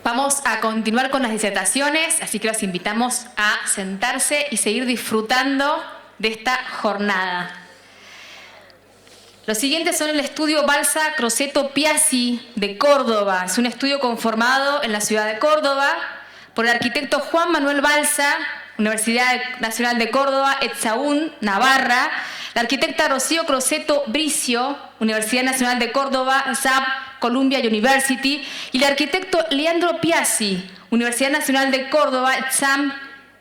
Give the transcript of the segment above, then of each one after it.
Vamos a continuar con las disertaciones, así que los invitamos a sentarse y seguir disfrutando de esta jornada. Los siguientes son el estudio Balsa Croceto Piazzi de Córdoba. Es un estudio conformado en la ciudad de Córdoba por el arquitecto Juan Manuel Balsa, Universidad Nacional de Córdoba, Etzaún, Navarra, la arquitecta Rocío Croceto Bricio, Universidad Nacional de Córdoba, SAP, Columbia University, y el arquitecto Leandro Piazzi, Universidad Nacional de Córdoba, ETSAM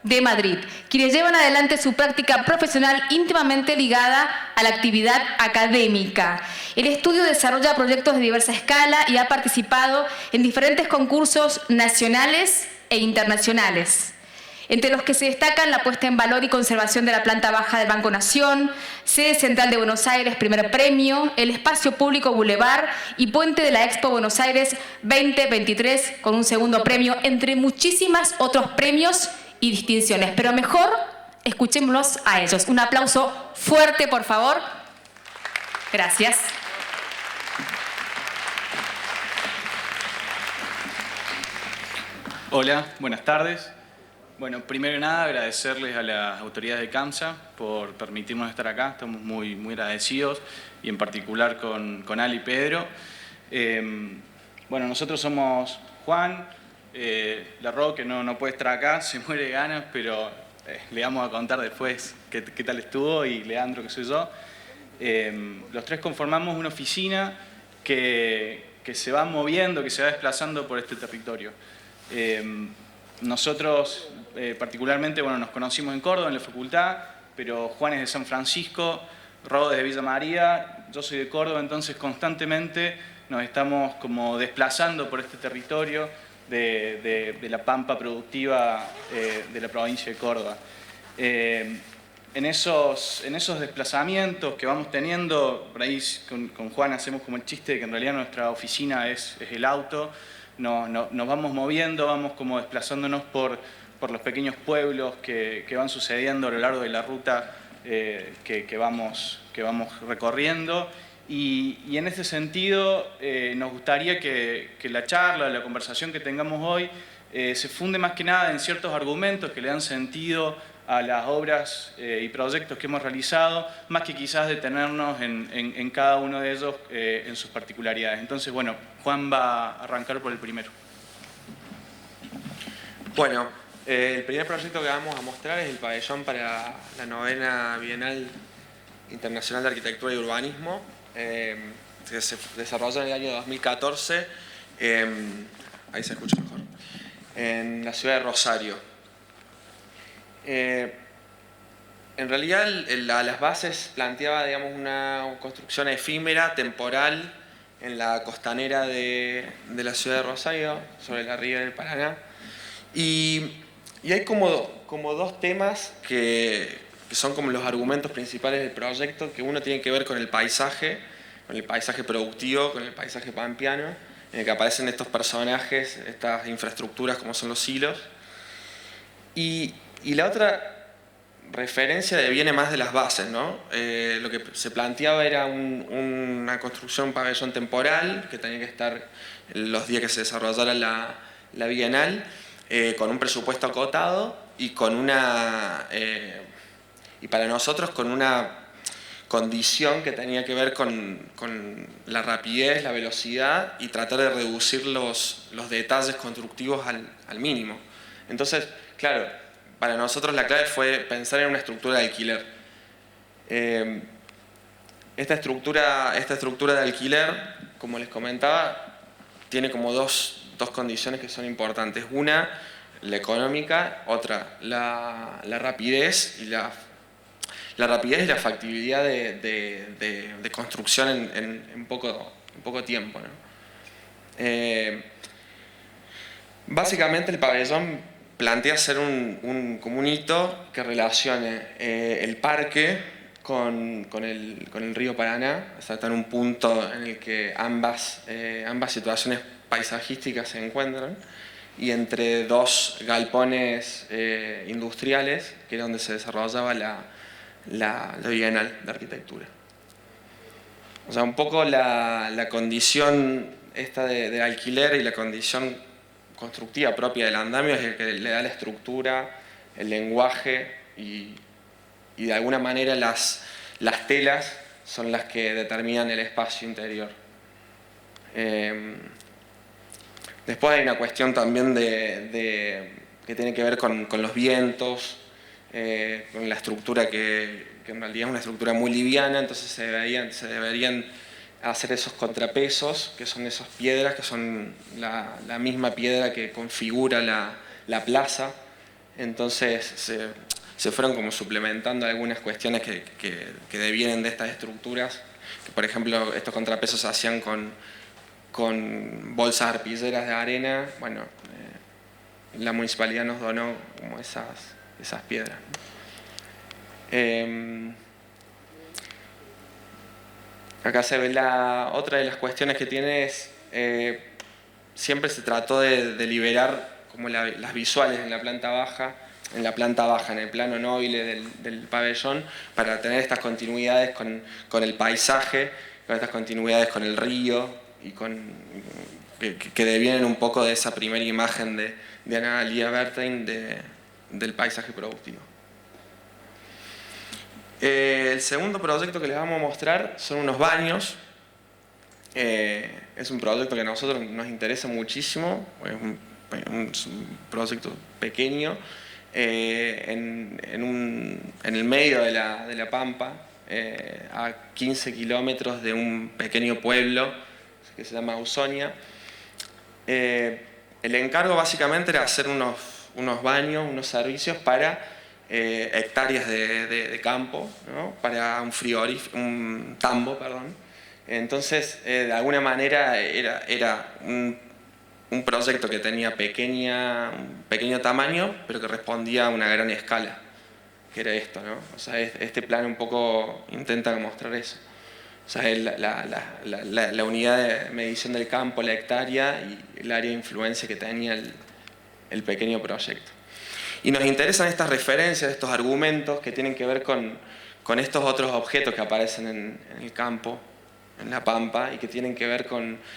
de Madrid, quienes llevan adelante su práctica profesional íntimamente ligada a la actividad académica. El estudio desarrolla proyectos de diversa escala y ha participado en diferentes concursos nacionales e internacionales, entre los que se destacan la puesta en valor y conservación de la planta baja del Banco Nación, sede central de Buenos Aires, primer premio, el espacio público Boulevard y puente de la Expo Buenos Aires 2023 con un segundo premio, entre muchísimos otros premios y distinciones. Pero mejor, escuchémoslos a ellos. Un aplauso fuerte, por favor. Gracias. Hola, buenas tardes. Bueno, primero que nada agradecerles a las autoridades de CAMSA por permitirnos estar acá. Estamos muy agradecidos, y en particular con Ali y Pedro. Bueno, nosotros somos Juan, Larro, que no puede estar acá, se muere de ganas, pero le vamos a contar después qué tal estuvo, y Leandro, que soy yo. Los tres conformamos una oficina que se va moviendo, que se va desplazando por este territorio. Nosotros particularmente, bueno, nos conocimos en Córdoba, en la facultad, pero Juan es de San Francisco, Rodo es de Villa María, yo soy de Córdoba, entonces constantemente nos estamos como desplazando por este territorio de la pampa productiva de la provincia de Córdoba. En esos desplazamientos que vamos teniendo, por ahí con Juan hacemos como el chiste de que en realidad nuestra oficina es el auto. Nos vamos moviendo, vamos como desplazándonos por los pequeños pueblos que van sucediendo a lo largo de la ruta que vamos recorriendo. Y en ese sentido nos gustaría que la charla, la conversación que tengamos hoy se funde más que nada en ciertos argumentos que le dan sentido a las obras y proyectos que hemos realizado, más que quizás detenernos en cada uno de ellos en sus particularidades. Entonces, bueno, Juan va a arrancar por el primero. Bueno, el primer proyecto que vamos a mostrar es el pabellón para la 9ª Bienal Internacional de Arquitectura y Urbanismo, que se desarrolló en el año 2014, ahí se escucha mejor, en la ciudad de Rosario. En realidad a las bases planteaba, digamos, una construcción efímera, temporal, en la costanera de la ciudad de Rosario, sobre la ría del Paraná. Y hay como dos temas que son como los argumentos principales del proyecto, que uno tiene que ver con el paisaje productivo, con el paisaje pampeano, en el que aparecen estos personajes, estas infraestructuras como son los silos. Y la otra referencia viene más de las bases, ¿no? Lo que se planteaba era una construcción, un pabellón temporal, que tenía que estar los días que se desarrollara la Bienal, con un presupuesto acotado y y para nosotros con una condición que tenía que ver con la rapidez, la velocidad y tratar de reducir los detalles constructivos al mínimo. Entonces, claro, para nosotros la clave fue pensar en una estructura de alquiler. Esta estructura de alquiler, como les comentaba, tiene como dos condiciones que son importantes. Una, la económica; otra, la rapidez y la factibilidad de construcción en poco tiempo, ¿no? Básicamente el pabellón plantea ser como un hito que relacione el parque con el río Paraná, o sea, está en un punto en el que ambas situaciones paisajísticas se encuentran, y entre dos galpones industriales, que era donde se desarrollaba la Bienal de Arquitectura. O sea, un poco la condición esta de alquiler y la condición constructiva propia del andamio es el que le da la estructura, el lenguaje y de alguna manera las telas son las que determinan el espacio interior. Después hay una cuestión también que tiene que ver con los vientos, con la estructura que en realidad es una estructura muy liviana, entonces se deberían hacer esos contrapesos, que son esas piedras, que son la misma piedra que configura la plaza. Entonces se fueron como suplementando algunas cuestiones que devienen de estas estructuras, que por ejemplo estos contrapesos se hacían con bolsas arpilleras de arena. Bueno, la municipalidad nos donó como esas piedras. Acá se ve otra de las cuestiones que tiene es, siempre se trató de liberar como las visuales en la planta baja, en el plano noble del pabellón, para tener estas continuidades con el paisaje, con estas continuidades con el río, y que devienen un poco de esa primera imagen de Analia Bertheim del paisaje productivo. El segundo proyecto que les vamos a mostrar son unos baños. Es un proyecto que a nosotros nos interesa muchísimo, es un proyecto pequeño, en el medio de la Pampa, a 15 kilómetros de un pequeño pueblo que se llama Ausonia. El encargo básicamente era hacer unos baños, unos servicios para hectáreas de campo, ¿no? Para un tambo, perdón. Entonces, de alguna manera era un proyecto que tenía un pequeño tamaño, pero que respondía a una gran escala, que era esto, ¿no? O sea, este plan un poco intenta mostrar eso. O sea, la unidad de medición del campo, la hectárea y el área de influencia que tenía el pequeño proyecto. Y nos interesan estas referencias, estos argumentos que tienen que ver con estos otros objetos que aparecen en el campo, en la Pampa, y que tienen que ver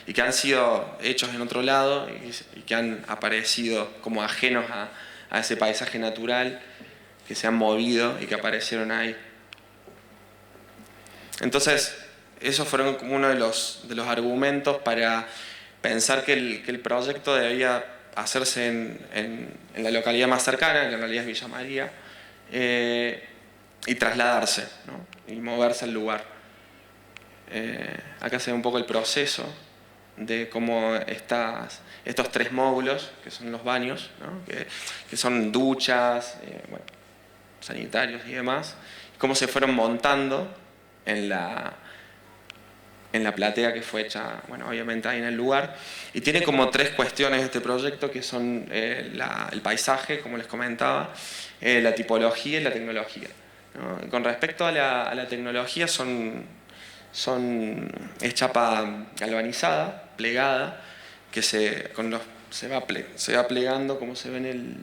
y que han sido hechos en otro lado y que han aparecido como ajenos a ese paisaje natural, que se han movido y que aparecieron ahí. Entonces, esos fueron como uno de los argumentos para pensar que el proyecto debía hacerse en la localidad más cercana, que en realidad es Villa María, y trasladarse, ¿no? Y moverse al lugar. Acá se ve un poco el proceso de cómo estos tres módulos, que son los baños, ¿no? que son duchas, bueno, sanitarios y demás, cómo se fueron montando en la platea que fue hecha, bueno, obviamente ahí en el lugar. Y tiene como tres cuestiones este proyecto, que son el paisaje, como les comentaba, la tipología y la tecnología, ¿no? Con respecto a la tecnología, es chapa galvanizada, plegada, que se va plegando, como se ve en el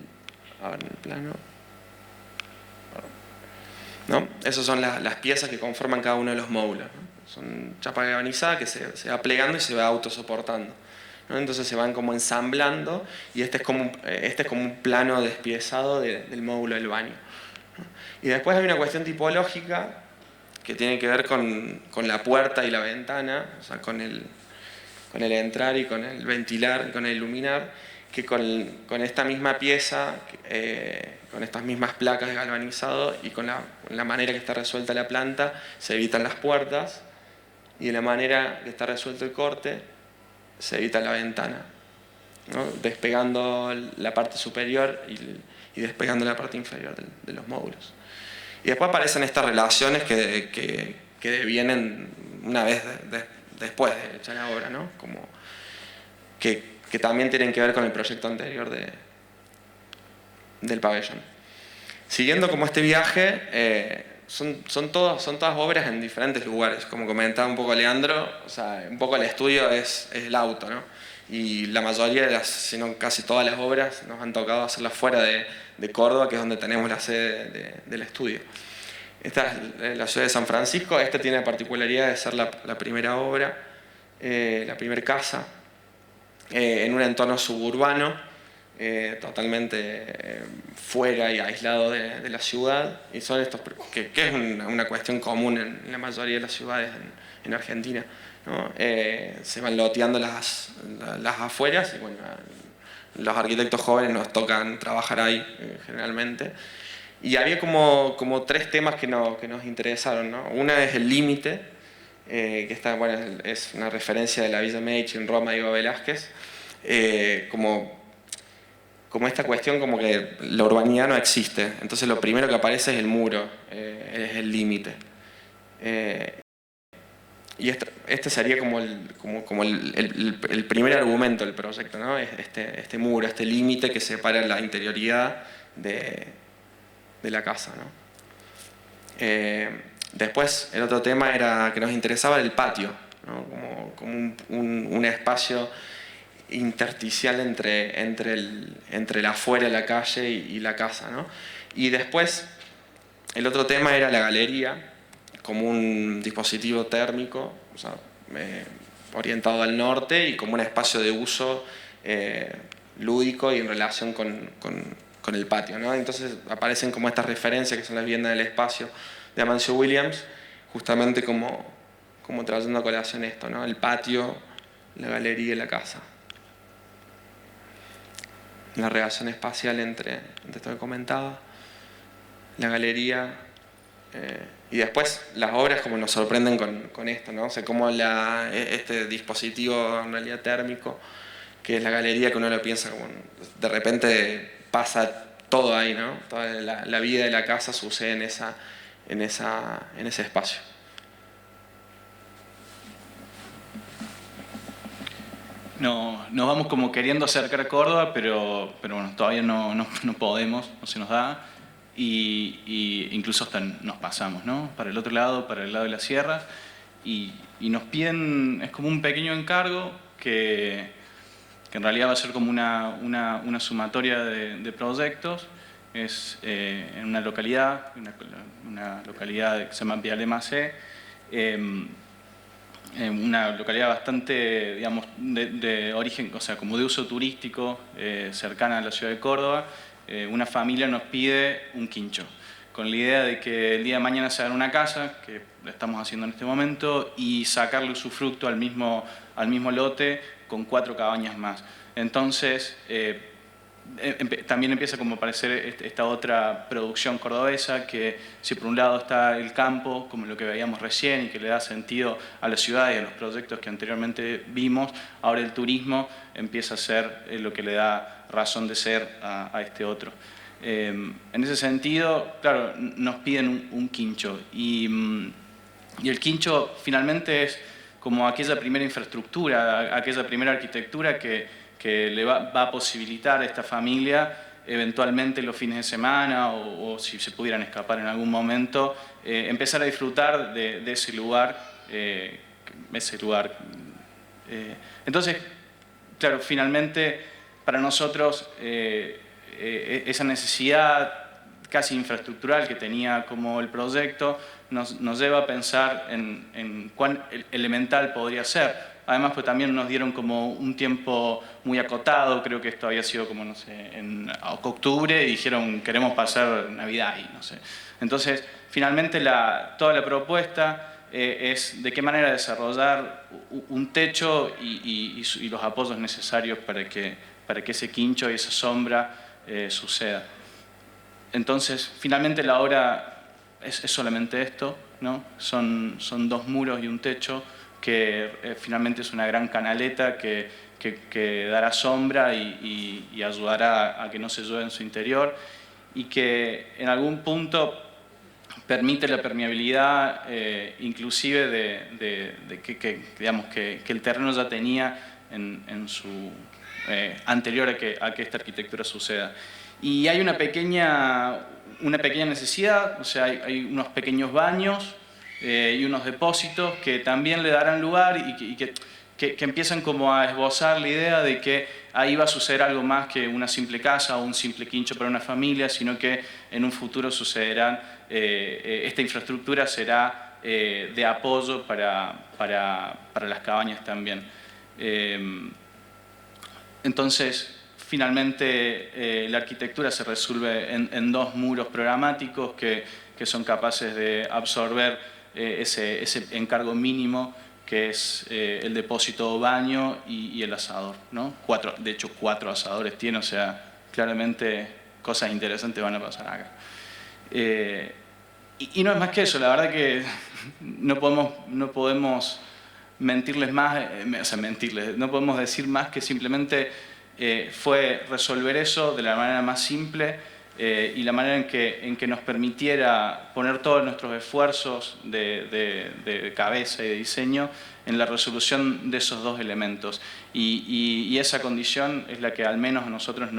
plano, ¿no? Esas son las piezas que conforman cada uno de los módulos, ¿no? Son chapa galvanizada que se va plegando y se va autosoportando, ¿no? Entonces se van como ensamblando, y este es como un plano despiezado del módulo del baño, ¿no? Y después hay una cuestión tipológica que tiene que ver con la puerta y la ventana, o sea, con el entrar y con el ventilar y con el iluminar, que con esta misma pieza, con estas mismas placas de galvanizado y con la manera que está resuelta la planta, se evitan las puertas, y de la manera que está resuelto el corte, se evita la ventana, ¿no? Despegando la parte superior y despegando la parte inferior de los módulos. Y después aparecen estas relaciones que devienen una vez después de hecha la obra, ¿no? Como que también tienen que ver con el proyecto anterior del pabellón. Siguiendo como este viaje, son todas obras en diferentes lugares. Como comentaba un poco Leandro, o sea, un poco el estudio es el auto, ¿no? Y la mayoría sino casi todas las obras nos han tocado hacerlas fuera de Córdoba, que es donde tenemos la sede del estudio. Esta es la ciudad de San Francisco. Esta tiene la particularidad de ser la primera obra, la primera casa, en un entorno suburbano, totalmente fuera y aislado de la ciudad, y son estos, que es una cuestión común en la mayoría de las ciudades en Argentina, ¿no? Se van loteando las afueras y bueno, los arquitectos jóvenes nos tocan trabajar ahí generalmente. Y había como 3 temas que nos interesaron, ¿no? Una es el límite, que está, bueno, es una referencia de la Villa Medici en Roma de Diego Velázquez, como esta cuestión como que la urbanidad no existe, entonces lo primero que aparece es el muro, es el límite. Y este sería como el primer argumento del proyecto, ¿no? Este muro, este límite que separa la interioridad de la casa, ¿no? Después el otro tema era que nos interesaba el patio, ¿no? Como un espacio intersticial entre el afuera de la calle y la casa, ¿no? Y después el otro tema era la galería como un dispositivo térmico, o sea, orientado al norte y como un espacio de uso lúdico y en relación con el patio, ¿no? Entonces aparecen como estas referencias que son las viviendas del espacio de Amancio Williams, justamente como trayendo a colación esto, ¿no? El patio, la galería y la casa. La relación espacial entre esto que comentaba, la galería, y después las obras como nos sorprenden con esto, ¿no? O sea, como este dispositivo en realidad térmico, que es la galería, que uno lo piensa como de repente pasa todo ahí, ¿no? Toda la vida de la casa sucede en ese espacio. No, nos vamos como queriendo acercar a Córdoba, pero bueno, todavía no podemos, no se nos da. Y incluso hasta nos pasamos, ¿no? Para el otro lado, para el lado de las sierras. Y nos piden, es como un pequeño encargo que en realidad va a ser como una sumatoria de proyectos. Es en una localidad que se llama Vialemacé, una localidad bastante, digamos, de origen, o sea, como de uso turístico, cercana a la ciudad de Córdoba. Una familia nos pide un quincho, con la idea de que el día de mañana se haga una casa, que la estamos haciendo en este momento, y sacarle usufructo al mismo lote con 4 cabañas más. Entonces, también empieza como a aparecer esta otra producción cordobesa, que si por un lado está el campo, como lo que veíamos recién, y que le da sentido a la ciudad y a los proyectos que anteriormente vimos, ahora el turismo empieza a ser lo que le da razón de ser a este otro. En ese sentido, claro, nos piden un quincho, y el quincho finalmente es como aquella primera infraestructura, aquella primera arquitectura que le va a posibilitar a esta familia eventualmente los fines de semana o si se pudieran escapar en algún momento, empezar a disfrutar de ese lugar. Entonces, claro, finalmente para nosotros esa necesidad casi infraestructural que tenía como el proyecto nos lleva a pensar en cuán elemental podría ser. Además, pues también nos dieron como un tiempo muy acotado, creo que esto había sido como, no sé, en octubre, y dijeron queremos pasar Navidad ahí, no sé. Entonces, finalmente toda la propuesta es de qué manera desarrollar un techo y los apoyos necesarios para que ese quincho y esa sombra suceda. Entonces, finalmente la obra es solamente esto, ¿no? Son 2 muros y un techo, que finalmente es una gran canaleta que dará sombra y ayudará a que no se llueva en su interior, y que en algún punto permite la permeabilidad inclusive digamos, que el terreno ya tenía en su anterior a que esta arquitectura suceda. Y hay una pequeña necesidad, o sea, hay unos pequeños baños y unos depósitos que también le darán lugar y que empiezan como a esbozar la idea de que ahí va a suceder algo más que una simple casa o un simple quincho para una familia, sino que en un futuro sucederán, esta infraestructura será de apoyo para las cabañas también. Entonces, finalmente la arquitectura se resuelve en 2 muros programáticos que son capaces de absorber ese encargo mínimo que es el depósito o baño y el asador, ¿no? De hecho, 4 asadores tiene, o sea, claramente cosas interesantes van a pasar acá. Y no es más que eso, la verdad que no podemos mentirles más, no podemos decir más que simplemente fue resolver eso de la manera más simple y la manera en que nos permitiera poner todos nuestros esfuerzos de cabeza y de diseño en la resolución de esos 2 elementos. Y esa condición es la que al menos a nosotros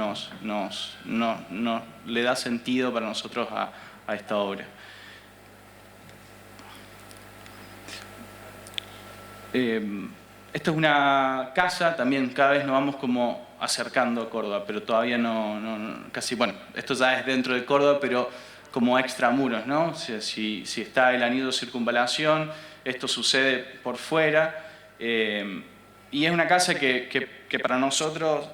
le da sentido para nosotros a esta obra. Esta es una casa, también cada vez nos vamos como acercando a Córdoba, pero todavía casi, bueno, esto ya es dentro de Córdoba, pero como extramuros, ¿no? Si está el anillo de circunvalación, esto sucede por fuera, y es una casa que para nosotros,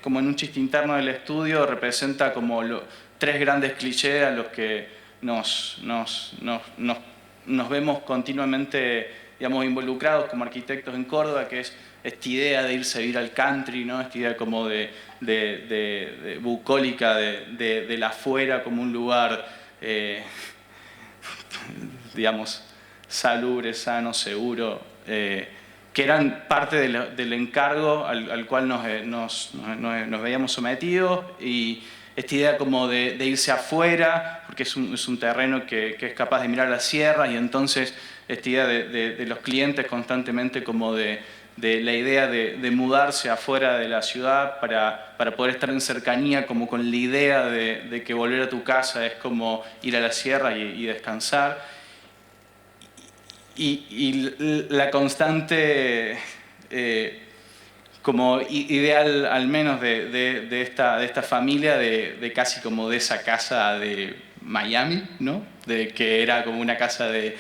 como en un chiste interno del estudio, representa como 3 grandes clichés a los que nos vemos continuamente, digamos, involucrados como arquitectos en Córdoba, que es esta idea de irse a vivir al country, ¿no? Esta idea como de bucólica del afuera como un lugar, digamos, salubre, sano, seguro, que eran parte del encargo al cual nos veíamos sometidos, y esta idea como de irse afuera, porque es un terreno que es capaz de mirar las sierras, y entonces esta idea de los clientes constantemente como de la idea de mudarse afuera de la ciudad para poder estar en cercanía, como con la idea de que volver a tu casa es como ir a la sierra y descansar. Y la constante como ideal, al menos de esta familia, de casi como de esa casa de Miami, ¿no? De que era como una casa de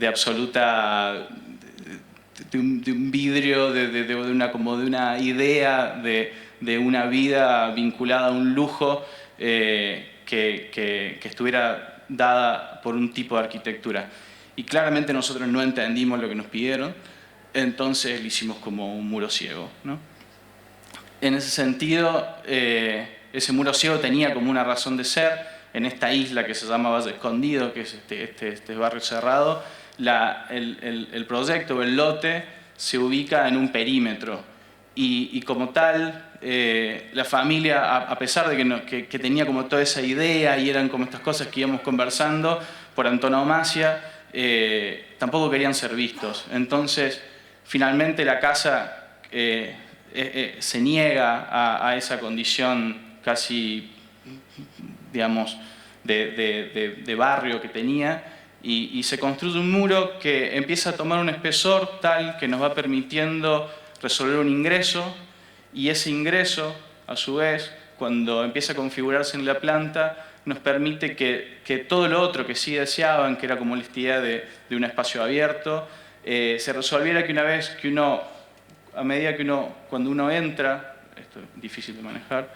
absoluta, de un vidrio, de una idea de una vida vinculada a un lujo que estuviera dada por un tipo de arquitectura. Y claramente nosotros no entendimos lo que nos pidieron, entonces le hicimos como un muro ciego, ¿no? En ese sentido, ese muro ciego tenía como una razón de ser en esta isla que se llama Valle Escondido, que es este barrio cerrado. El proyecto, el lote, se ubica en un perímetro y como tal, la familia, a pesar de que tenía como toda esa idea y eran como estas cosas que íbamos conversando por antonomasia, tampoco querían ser vistos. Entonces, finalmente la casa se niega a esa condición casi, digamos, de barrio que tenía, y se construye un muro que empieza a tomar un espesor tal que nos va permitiendo resolver un ingreso, y ese ingreso, a su vez, cuando empieza a configurarse en la planta, nos permite que todo lo otro que sí deseaban, que era como la idea de un espacio abierto, se resolviera, que una vez que a medida que cuando uno entra, esto es difícil de manejar,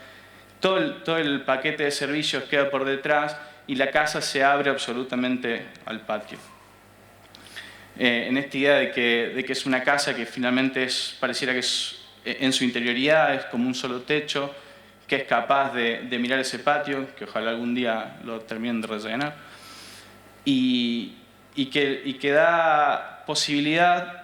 todo el paquete de servicios queda por detrás y la casa se abre absolutamente al patio. En esta idea de que es una casa que finalmente pareciera que en su interioridad es como un solo techo, que es capaz de mirar ese patio, que ojalá algún día lo terminen de rellenar, y que da posibilidad,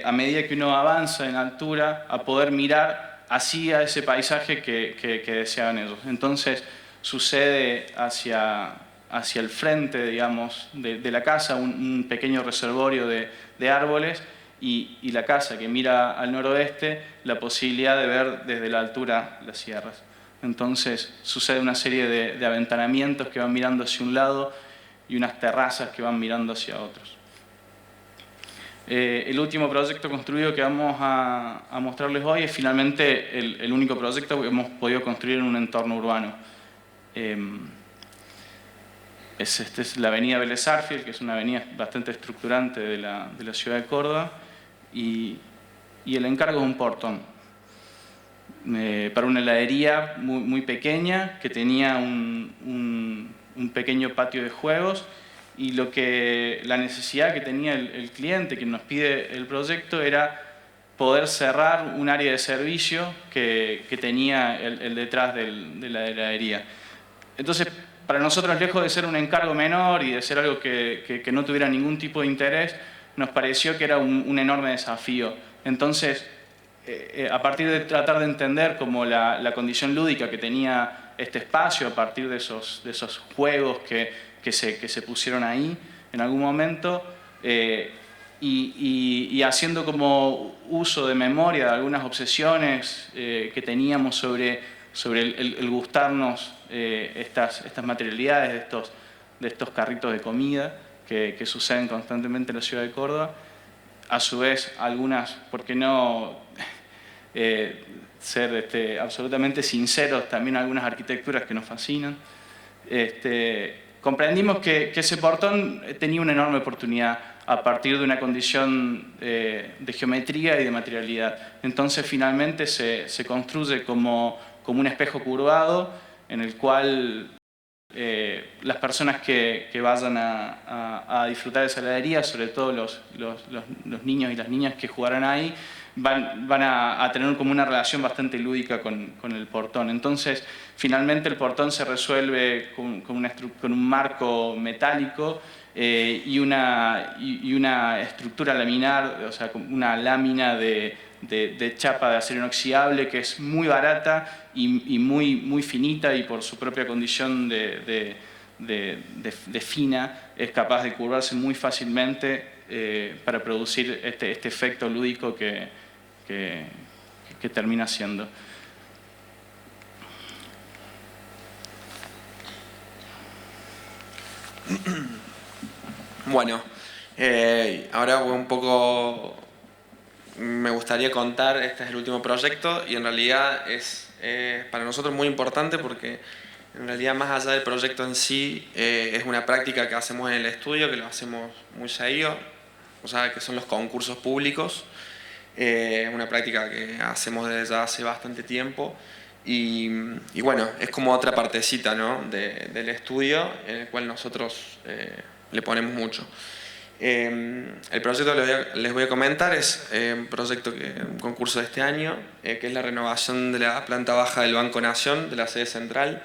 a medida que uno avanza en altura, a poder mirar hacia ese paisaje que deseaban ellos. Entonces sucede hacia el frente, digamos, de la casa, un pequeño reservorio de árboles, y la casa que mira al noroeste, la posibilidad de ver desde la altura las sierras. Entonces sucede una serie de aventanamientos que van mirando hacia un lado y unas terrazas que van mirando hacia otros. El último proyecto construido que vamos a mostrarles hoy es finalmente el único proyecto que hemos podido construir en un entorno urbano. Esta es la avenida Vélez Sarsfield, que es una avenida bastante estructurante de la ciudad de Córdoba, y el encargo es un portón. para una heladería muy pequeña que tenía un pequeño patio de juegos, y la necesidad que tenía el cliente que nos pide el proyecto era poder cerrar un área de servicio que tenía el detrás de la heladería. Entonces, para nosotros, lejos de ser un encargo menor y de ser algo que no tuviera ningún tipo de interés, nos pareció que era un enorme desafío. Entonces, a partir de tratar de entender como la condición lúdica que tenía este espacio, a partir de esos juegos que se pusieron ahí en algún momento, y haciendo como uso de memoria de algunas obsesiones que teníamos sobre el gustarnos estas materialidades de estos carritos de comida que suceden constantemente en la ciudad de Córdoba. A su vez, algunas, ¿por qué no ser absolutamente sinceros? También algunas arquitecturas que nos fascinan. Comprendimos que ese portón tenía una enorme oportunidad a partir de una condición de geometría y de materialidad. Entonces, finalmente se construye como un espejo curvado en el cual las personas que vayan a disfrutar de esa heladería, sobre todo los niños y las niñas que jugarán ahí, van a tener como una relación bastante lúdica con el portón. Entonces, finalmente el portón se resuelve con un marco metálico y una estructura laminar, o sea, una lámina de chapa de acero inoxidable que es muy barata y muy finita, y por su propia condición de fina es capaz de curvarse muy fácilmente para producir este efecto lúdico que termina siendo. Bueno, ahora un poco me gustaría contar, este es el último proyecto y en realidad es para nosotros muy importante porque en realidad más allá del proyecto en sí es una práctica que hacemos en el estudio, que lo hacemos muy seguido, o sea que son los concursos públicos, una práctica que hacemos desde ya hace bastante tiempo y bueno, es como otra partecita, ¿no? del estudio en el cual nosotros le ponemos mucho. El proyecto que les voy a comentar es un concurso de este año, que es la renovación de la planta baja del Banco Nación, de la sede central,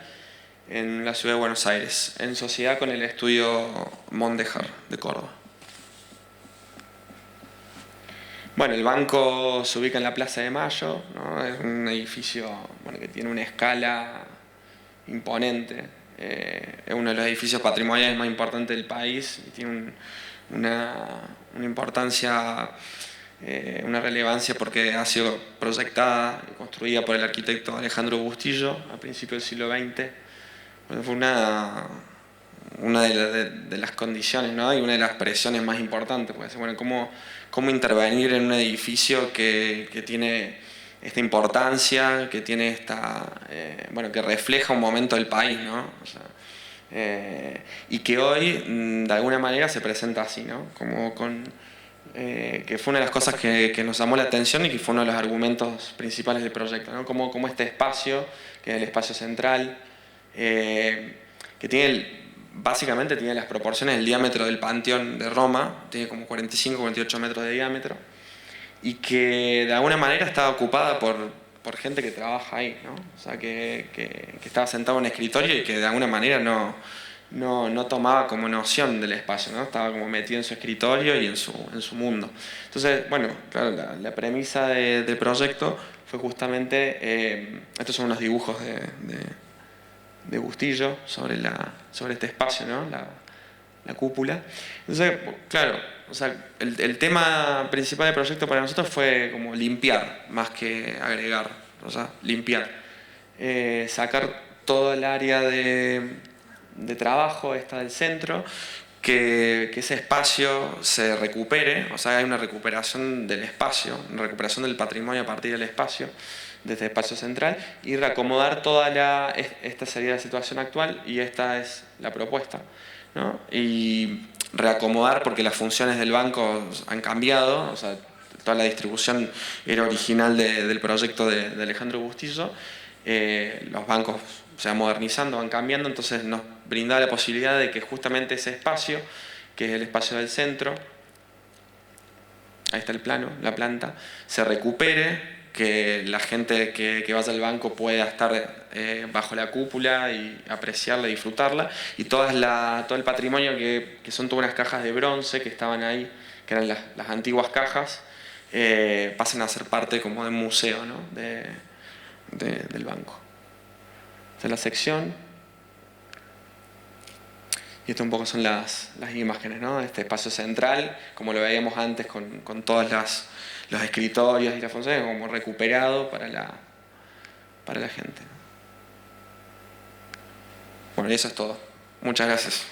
en la ciudad de Buenos Aires, en sociedad con el estudio Mondejar de Córdoba. Bueno, el banco se ubica en la Plaza de Mayo, ¿no? Es un edificio que tiene una escala imponente, es uno de los edificios patrimoniales más importantes del país y tiene una importancia, una relevancia porque ha sido proyectada y construida por el arquitecto Alejandro Bustillo a principios del siglo XX. Bueno, fue una de las condiciones, ¿no? Y una de las presiones más importantes, pues, bueno, cómo intervenir en un edificio que tiene esta importancia, que tiene que refleja un momento del país, ¿no? O sea, y que hoy de alguna manera se presenta así, ¿no? Que fue una de las cosas que nos llamó la atención y que fue uno de los argumentos principales del proyecto, ¿no? Como este espacio, que es el espacio central, que básicamente tiene las proporciones del diámetro del Panteón de Roma, tiene como 45-48 metros de diámetro, y que de alguna manera estaba ocupada por gente que trabaja ahí, ¿no? O sea, que estaba sentado en un escritorio y que de alguna manera no tomaba como noción del espacio, ¿no? Estaba como metido en su escritorio y en su mundo. Entonces, bueno, claro, la premisa del proyecto fue justamente, estos son unos dibujos de Bustillo sobre este espacio, ¿no? La cúpula. Entonces, claro, o sea, el tema principal del proyecto para nosotros fue como limpiar, más que agregar, o sea, limpiar. Sacar todo el área de trabajo del centro, que ese espacio se recupere, o sea, hay una recuperación del espacio, una recuperación del patrimonio a partir del espacio, de este espacio central, y reacomodar esta sería la situación actual y esta es la propuesta, ¿no? Y reacomodar porque las funciones del banco han cambiado, o sea, toda la distribución era original del proyecto de Alejandro Bustillo. Los bancos se van modernizando, van cambiando, entonces nos brindaba la posibilidad de que justamente ese espacio, que es el espacio del centro, ahí está el plano, la planta, se recupere, que la gente que vaya al banco pueda estar bajo la cúpula y apreciarla, disfrutarla, y todo el patrimonio que son todas unas cajas de bronce que estaban ahí, que eran las antiguas cajas, pasan a ser parte como de museo, ¿no? del banco. Esta es la sección. Y esto un poco son las imágenes, ¿no? Este espacio central, como lo veíamos antes con todos los escritorios y las funciones, como recuperado para la gente. Bueno, y eso es todo. Muchas gracias.